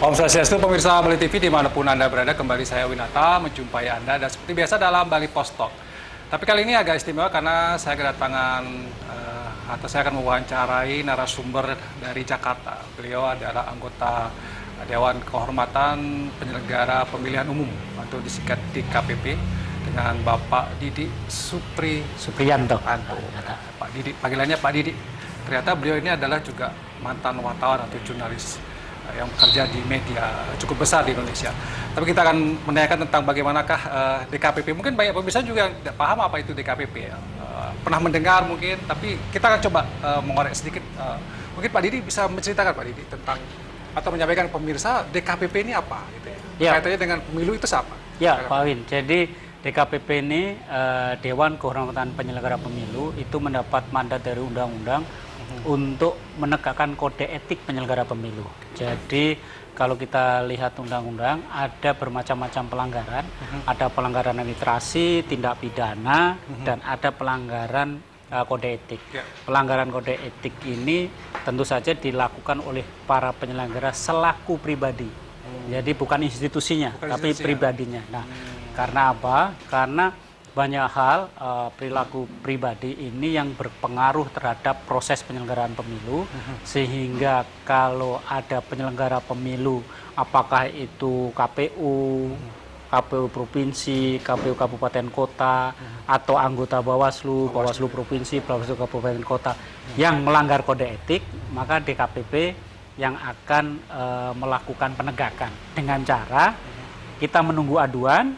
Om Swastiastu, pemirsa Bali TV dimanapun Anda berada, kembali saya Winata menjumpai Anda dan seperti biasa dalam Bali Post Talk. Tapi kali ini agak istimewa karena saya kedatangan atau saya akan mewawancarai narasumber dari Jakarta. Beliau adalah anggota Dewan Kehormatan Penyelenggara Pemilihan Umum atau disingkat DKPP dengan Bapak Didi Supriyanto. Pak Didi, panggilannya Pak Didi. Ternyata beliau ini adalah juga mantan wartawan atau jurnalis yang bekerja di media cukup besar di Indonesia. Tapi kita akan menanyakan tentang bagaimanakah DKPP. Mungkin banyak pemirsa juga yang tidak paham apa itu DKPP. Pernah mendengar mungkin, tapi kita akan coba mengorek sedikit. Mungkin Pak Didi bisa menceritakan Pak Didi tentang atau menyampaikan pemirsa DKPP ini apa gitu ya. Kaitannya dengan pemilu itu apa? Ya, Pak Win. Jadi DKPP ini Dewan Kehormatan Penyelenggara Pemilu itu mendapat mandat dari undang-undang untuk menegakkan kode etik penyelenggara pemilu. Jadi kalau kita lihat undang-undang ada bermacam-macam pelanggaran, ada pelanggaran administrasi, tindak pidana, dan ada pelanggaran kode etik. Pelanggaran kode etik ini tentu saja dilakukan oleh para penyelenggara selaku pribadi. Jadi bukan institusinya, tapi pribadinya. Nah, karena apa? Karena banyak hal perilaku pribadi ini yang berpengaruh terhadap proses penyelenggaraan pemilu, sehingga kalau ada penyelenggara pemilu, apakah itu KPU, KPU provinsi, KPU kabupaten kota, atau anggota Bawaslu, Bawaslu provinsi, Bawaslu kabupaten kota yang melanggar kode etik, maka DKPP yang akan melakukan penegakan dengan cara kita menunggu aduan.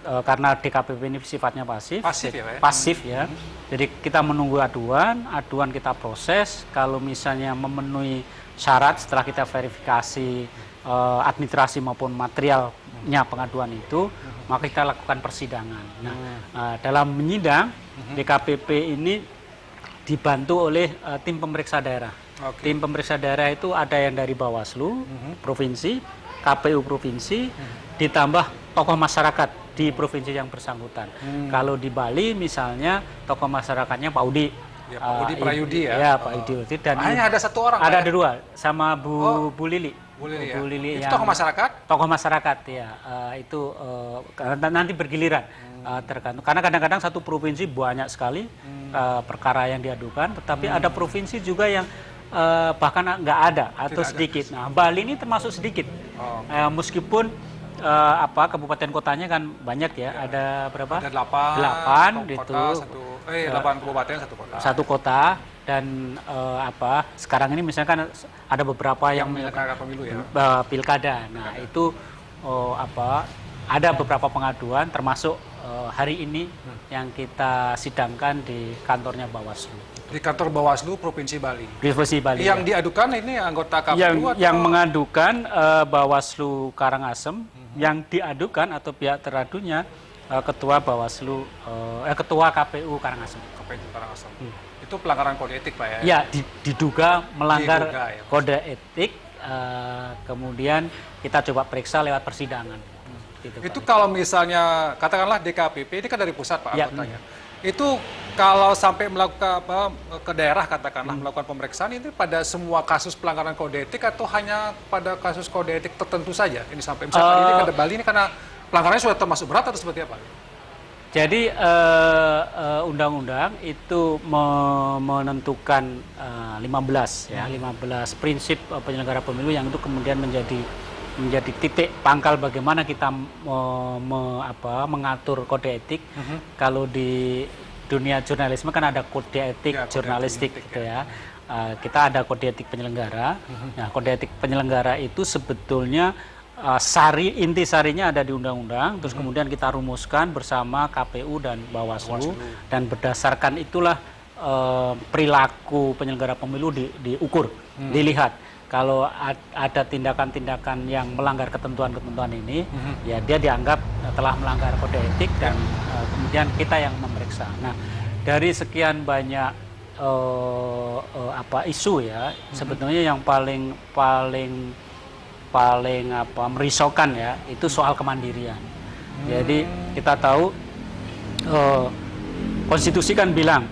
Karena DKPP ini sifatnya pasif ya, Pak? Pasif ya. Jadi kita menunggu aduan kita proses. Kalau misalnya memenuhi syarat setelah kita verifikasi administrasi maupun materialnya pengaduan itu, maka kita lakukan persidangan. Nah, dalam menyidang DKPP ini dibantu oleh tim pemeriksa daerah. Tim pemeriksa daerah itu ada yang dari Bawaslu provinsi, KPU provinsi, ditambah tokoh masyarakat di provinsi yang bersangkutan. Kalau di Bali misalnya tokoh masyarakatnya Pak Udi. Ya, Pak Udi Prayudi ya. Ya, Pak Udi. Dan hanya ada satu orang. Ada dua, sama Bu Lili. Bu Lili, Bu Lili itu yang tokoh masyarakat? Tokoh masyarakat ya. Itu nanti bergiliran tergantung. Karena kadang-kadang satu provinsi banyak sekali perkara yang diadukan, tetapi ada provinsi juga yang bahkan nggak ada atau sedikit. Nah, Bali ini termasuk sedikit. Meskipun kabupaten kotanya kan banyak ya, ada berapa? Ada 8 gitu. 8 kabupaten, satu kota. Satu kota dan sekarang ini misalkan ada beberapa yang menyelenggarakan pemilu ya. Pilkada. Nah, itu ada beberapa pengaduan termasuk hari ini yang kita sidangkan di kantornya Bawaslu. Di kantor Bawaslu Provinsi Bali. Provinsi Bali. Yang diadukan ini anggota KPU yang mengadukan Bawaslu Karangasem, yang diadukan atau pihak teradunya ketua Bawaslu ketua KPU Karangasem. KPU Karangasem. Itu pelanggaran kode etik, Pak ya? Ya, diduga melanggar kode etik. Kemudian kita coba periksa lewat persidangan. Gitu, itu Pak. Kalau misalnya katakanlah DKPP ini kan dari pusat Pak anggotanya. Itu kalau sampai melakukan ke daerah katakanlah melakukan pemeriksaan ini pada semua kasus pelanggaran kode etik atau hanya pada kasus kode etik tertentu saja? Ini sampai misalnya ini ke Bali ini karena pelanggarannya sudah termasuk berat atau seperti apa? Jadi undang-undang itu menentukan 15 prinsip penyelenggara pemilu yang itu kemudian menjadi titik pangkal bagaimana kita mengatur kode etik. Kalau di dunia jurnalisme kan ada kode etik jurnalistik gitu ya. Kita ada kode etik penyelenggara. Nah, kode etik penyelenggara itu sebetulnya inti sarinya ada di undang-undang. Terus kemudian kita rumuskan bersama KPU dan Bawaslu. Dan berdasarkan itulah perilaku penyelenggara pemilu diukur, dilihat. Kalau ada tindakan-tindakan yang melanggar ketentuan-ketentuan ini, ya dia dianggap telah melanggar kode etik dan kemudian kita yang memeriksa. Nah, dari sekian banyak isu ya, sebetulnya yang paling merisaukan ya itu soal kemandirian. Jadi kita tahu konstitusi kan bilang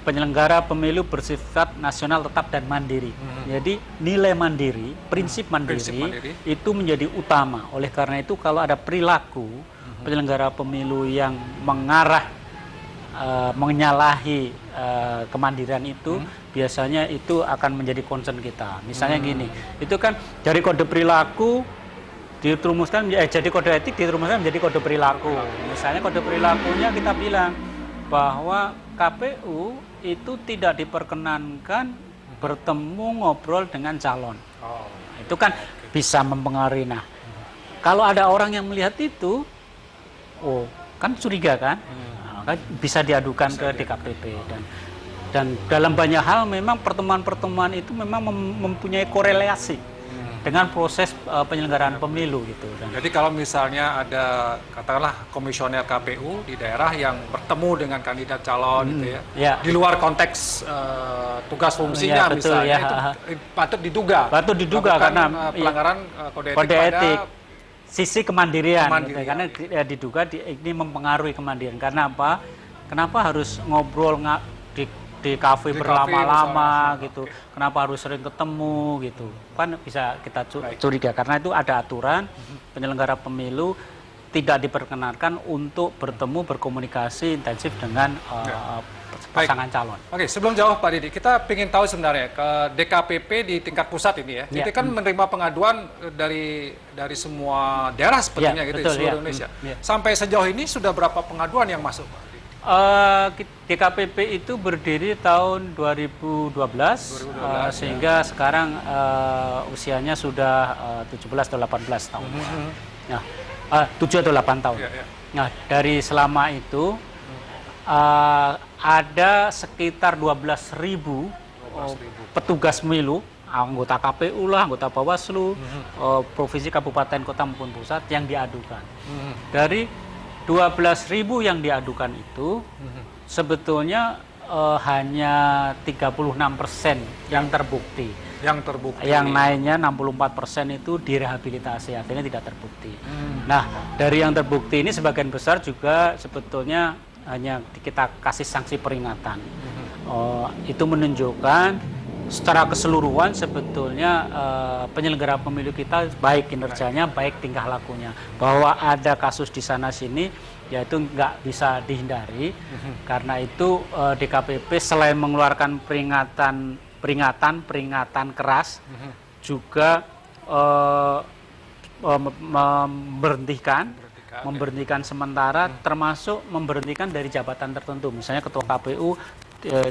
penyelenggara pemilu bersifat nasional tetap dan mandiri. Jadi nilai mandiri, prinsip mandiri itu menjadi utama. Oleh karena itu kalau ada perilaku penyelenggara pemilu yang mengarah menyalahi kemandirian itu, biasanya itu akan menjadi concern kita. Misalnya gini, itu kan dari kode perilaku dirumuskan jadi kode etik dirumuskan menjadi kode perilaku. Misalnya kode perilakunya kita bilang bahwa KPU itu tidak diperkenankan bertemu ngobrol dengan calon. Itu kan bisa mempengaruhi. Nah, kalau ada orang yang melihat itu, kan curiga kan? Kan bisa diadukan ke DKPP dan dalam banyak hal memang pertemuan-pertemuan itu memang mempunyai korelasi dengan proses penyelenggaraan pemilu gitu. Jadi kalau misalnya ada katakanlah komisioner KPU di daerah yang bertemu dengan kandidat calon gitu ya, di luar konteks tugas fungsinya betul, misalnya itu patut diduga karena pelanggaran kode etik sisi kemandirian. Gitu. Karena diduga ini mempengaruhi kemandirian. Karena apa? Kenapa harus ngobrol di kafe berlama-lama gitu? Kenapa harus sering ketemu gitu? Kan bisa kita curiga karena itu ada aturan penyelenggara pemilu tidak diperkenankan untuk bertemu berkomunikasi intensif dengan pasangan calon. Oke, sebelum jauh Pak Didi, kita ingin tahu sebenarnya ke DKPP di tingkat pusat ini ya. Itu kan menerima pengaduan dari semua daerah sepertinya gitu di seluruh Indonesia. Sampai sejauh ini sudah berapa pengaduan yang masuk Pak Didi? DKPP itu berdiri tahun 2012, sehingga sekarang usianya sudah 17 atau 18 tahun. Nah, 7 atau 8 tahun. Nah, dari selama itu ada sekitar 12.000 petugas pemilu, anggota KPU lah, anggota Bawaslu, provinsi, kabupaten, kota maupun pusat yang diadukan. Dari 12.000 yang diadukan itu sebetulnya hanya 36% yang terbukti. Yang lainnya 64% itu direhabilitasi, akhirnya tidak terbukti. Nah, dari yang terbukti ini sebagian besar juga sebetulnya hanya kita kasih sanksi peringatan. Itu menunjukkan secara keseluruhan sebetulnya penyelenggara pemilu kita baik kinerjanya, baik tingkah lakunya. Bahwa ada kasus di sana sini, yaitu nggak bisa dihindari. Karena itu DKPP selain mengeluarkan peringatan keras, juga memberhentikan sementara, termasuk memberhentikan dari jabatan tertentu. Misalnya ketua KPU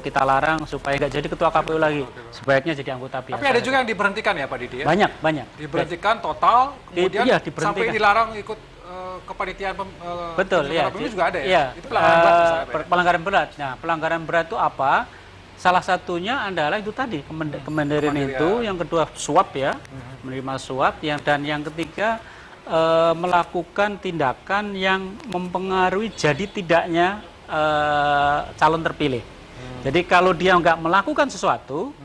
kita larang supaya nggak jadi ketua KPU lagi, sebaiknya jadi anggota biasa. Tapi ada juga yang diberhentikan ya Pak Didi ya? Banyak. Diberhentikan total, kemudian sampai dilarang ikut kepanitiaan pemilu juga ada ya? Itu pelanggaran berat. Pelanggaran berat. Nah, pelanggaran berat itu apa? Salah satunya adalah itu tadi kemandirian itu, yang kedua suap ya, menerima suap, dan yang ketiga melakukan tindakan yang mempengaruhi jadi tidaknya calon terpilih. Jadi kalau dia nggak melakukan sesuatu,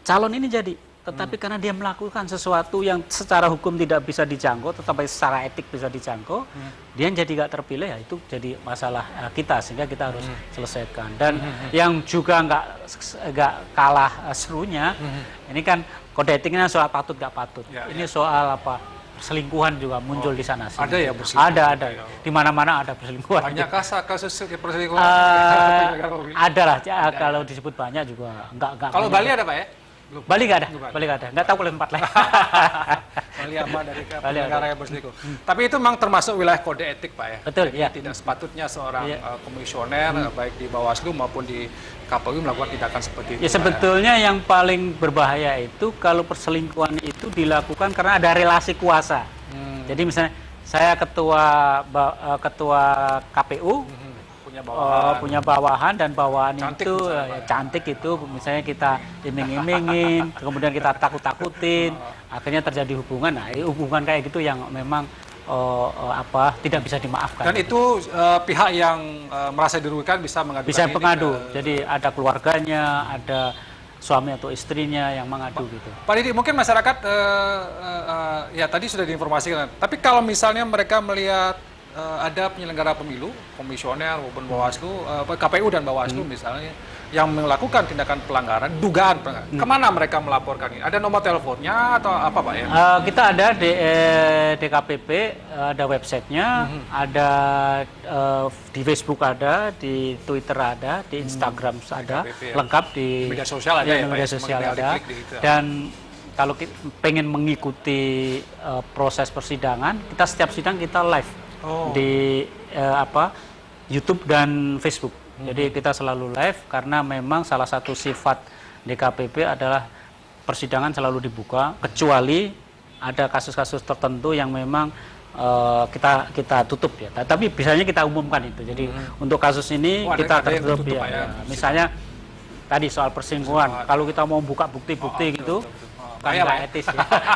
calon ini jadi. Tetapi karena dia melakukan sesuatu yang secara hukum tidak bisa dijangkau, tetapi secara etik bisa dijangkau, dia jadi nggak terpilih, ya itu jadi masalah kita, sehingga kita harus selesaikan. Dan yang juga nggak kalah serunya, ini kan kode etiknya soal patut nggak patut. Ini soal apa? Perselingkuhan juga muncul di sana sini. Ada ya perselingkuhan? Ada. Di mana-mana ada perselingkuhan. Banyak kasus perselingkuhan? Ada lah, kalau disebut banyak juga enggak. Kalau Bali ada Pak ya? Belum. Bali nggak ada. Nggak tahu kalau tempat lain. Bali apa dari negara yang berselingkuh. Tapi itu memang termasuk wilayah kode etik Pak ya? Betul, ya. Tidak sepatutnya seorang komisioner baik di Bawaslu maupun di KPU melakukan tindakan seperti itu. Ya sebetulnya yang paling berbahaya itu kalau perselingkuhan itu dilakukan karena ada relasi kuasa. Jadi misalnya saya ketua KPU, punya bawahan dan bawahan cantik itu cantik itu, misalnya kita iming-imingin, kemudian kita takut-takutin, akhirnya terjadi hubungan. Nah, hubungan kayak gitu yang memang tidak bisa dimaafkan. Dan itu pihak yang merasa dirugikan bisa mengadukan. Bisa pengadu. Jadi ada keluarganya, ada suami atau istrinya yang mengadu gitu. Pak Didi, mungkin masyarakat ya tadi sudah diinformasikan. Tapi kalau misalnya mereka melihat ada penyelenggara pemilu, komisioner maupun Bawaslu, KPU dan Bawaslu misalnya, yang melakukan tindakan pelanggaran, dugaan pelanggaran. Kemana mereka melaporkan ini? Ada nomor teleponnya atau apa Pak ya? Kita ada di DKPP, ada websitenya, ada di Facebook ada, di Twitter ada, di Instagram ada, DKPP, ya. lengkap di Media sosial ada ya, ya, Pak, media ya? sosial Tinggal ada. diklik di itu. Dan kalau kita pengen mengikuti proses persidangan, kita setiap sidang kita live di YouTube dan Facebook. Jadi kita selalu live karena memang salah satu sifat DKPP adalah persidangan selalu dibuka, kecuali ada kasus-kasus tertentu yang memang kita tutup ya. Tapi biasanya kita umumkan itu. Jadi untuk kasus ini kita ada yang tertutup tertutup, ya. Pak, ya. Misalnya tadi soal perselingkuhan, kalau kita mau buka bukti-bukti gitu, Bahaya, nggak Pak, ya. etis ya.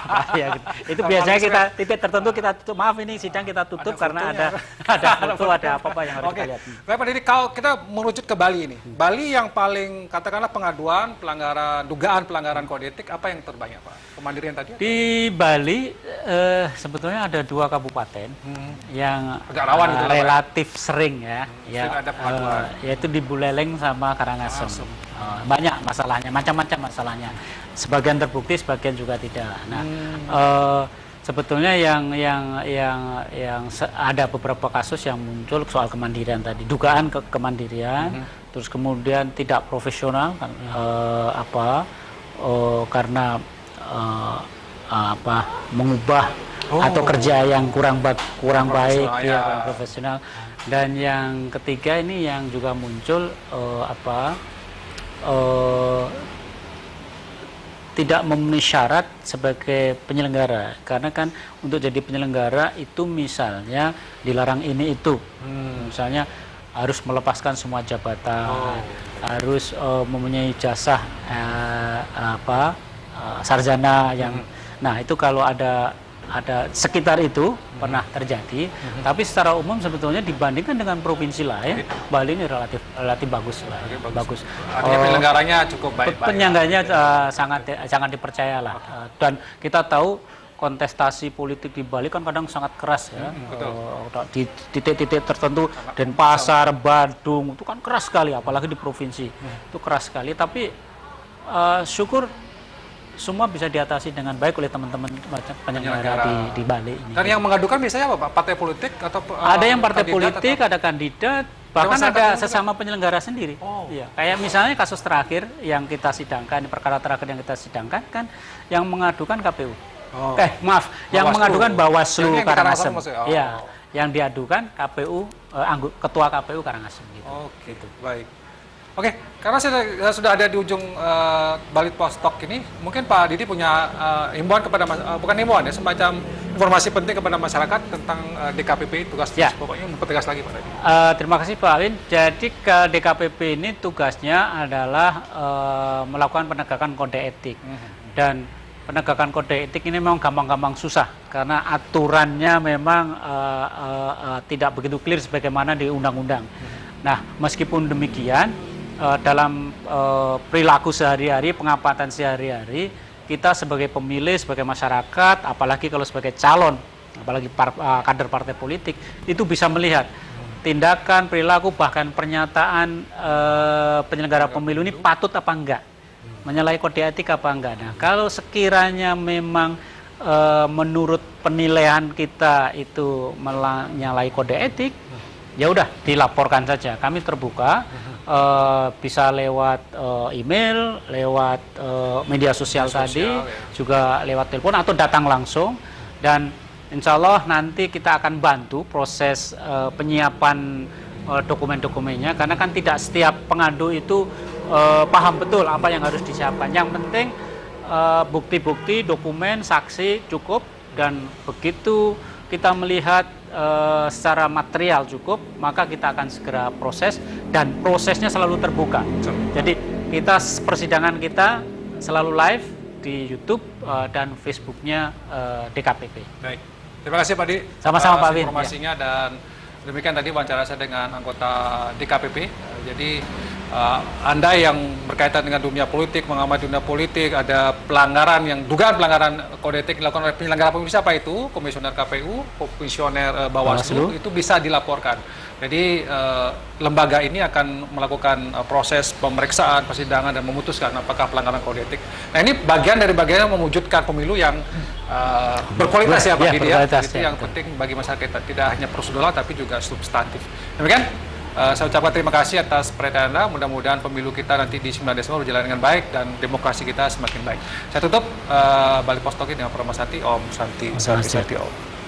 Bahaya gitu. Itu biasanya kita titik tertentu kita tutup. Maaf ini sidang kita tutup karena ada foto, ada apa-apa yang harus Oke, kita lihat. baik Pak Didi, kalau kita merujuk ke Bali ini, Bali yang paling katakanlah pengaduan, dugaan pelanggaran kode etik, apa yang terbanyak Pak? Kemandirian tadi? Di Bali sebetulnya ada 2 kabupaten yang Agak rawan gitu lah, Pak. relatif sering ya, sering ada pengaduan. yaitu di Buleleng sama Karangasem. Banyak masalahnya, macam-macam masalahnya. Sebagian terbukti, sebagian juga tidak. Nah, sebetulnya yang ada beberapa kasus yang muncul soal kemandirian tadi, dugaan kemandirian, terus kemudian tidak profesional, karena mengubah atau kerja yang kurang baik, ya, kurang profesional. Dan yang ketiga ini yang juga muncul tidak memenuhi syarat sebagai penyelenggara, karena kan untuk jadi penyelenggara itu misalnya dilarang ini itu, misalnya harus melepaskan semua jabatan, harus mempunyai jasa sarjana yang, nah itu kalau ada sekitar itu pernah terjadi, tapi secara umum sebetulnya dibandingkan dengan provinsi lain, Bali ini relatif bagus lah, bagus. Artinya penyelenggaranya cukup baik. Penyelenggaranya sangat dipercaya lah, dan kita tahu kontestasi politik di Bali kan kadang sangat keras ya, di titik-titik tertentu, Denpasar, Badung itu kan keras sekali, apalagi di provinsi itu keras sekali, tapi syukur semua bisa diatasi dengan baik oleh teman-teman penyelenggara di Bali ini. Dan yang mengadukan biasanya apa Pak? Partai politik atau ada yang partai politik, ada kandidat, bahkan ada sesama penyelenggara sendiri. Ya, kayak misalnya kasus terakhir yang kita sidangkan, perkara terakhir yang kita sidangkan kan yang mengadukan KPU. Yang mengadukan Bawaslu Karangasem. Ya, yang diadukan KPU, ketua KPU Karangasem gitu. Gitu. Baik. Oke, karena saya sudah ada di ujung Balit Postok ini, mungkin Pak Didi punya himbauan kepada bukan himbauan ya, semacam informasi penting kepada masyarakat tentang DKPP, tugas pokoknya mempertegas lagi Pak Didi. Terima kasih Pak Alin. Jadi ke DKPP ini tugasnya adalah melakukan penegakan kode etik, dan penegakan kode etik ini memang gampang-gampang susah karena aturannya memang tidak begitu clear sebagaimana di undang-undang. Nah, meskipun demikian, dalam perilaku sehari-hari, pengamatan sehari-hari, kita sebagai pemilih, sebagai masyarakat, apalagi kalau sebagai calon, apalagi kader partai politik, itu bisa melihat tindakan, perilaku, bahkan pernyataan penyelenggara pemilu ini patut apa enggak, menyalahi kode etik apa enggak. Nah, kalau sekiranya memang menurut penilaian kita itu menyalahi kode etik, ya udah dilaporkan saja. Kami terbuka, bisa lewat email, lewat media sosial tadi, juga lewat telepon atau datang langsung. Dan insya Allah nanti kita akan bantu proses penyiapan dokumen-dokumennya, karena kan tidak setiap pengadu itu paham betul apa yang harus disiapkan. Yang penting bukti-bukti, dokumen, saksi cukup, dan begitu kita melihat secara material cukup, maka kita akan segera proses, dan prosesnya selalu terbuka. Jadi persidangan kita selalu live di YouTube dan Facebooknya DKPP. Baik, terima kasih Pak Di. Sama-sama Pak Win. Informasinya dan demikian tadi wawancara saya dengan anggota DKPP. Jadi Anda yang berkaitan dengan dunia politik, mengamati dunia politik, ada pelanggaran dugaan pelanggaran kode etik dilakukan oleh penyelenggara pemilu, siapa itu? Komisioner KPU, komisioner Bawaslu, itu bisa dilaporkan. Jadi lembaga ini akan melakukan proses pemeriksaan, persidangan, dan memutuskan apakah pelanggaran kode etik. Nah, ini bagian dari bagian mewujudkan pemilu yang berkualitas ya Pak Didi ya. Itu yang penting bagi masyarakat kita, tidak hanya prosedural tapi juga substantif. Demikian. Saya ucapkan terima kasih atas perhatian Anda. Mudah-mudahan pemilu kita nanti di 9 Desember berjalan dengan baik dan demokrasi kita semakin baik. Saya tutup Balik Pos Talk dengan Pramasati. Om Santi Om.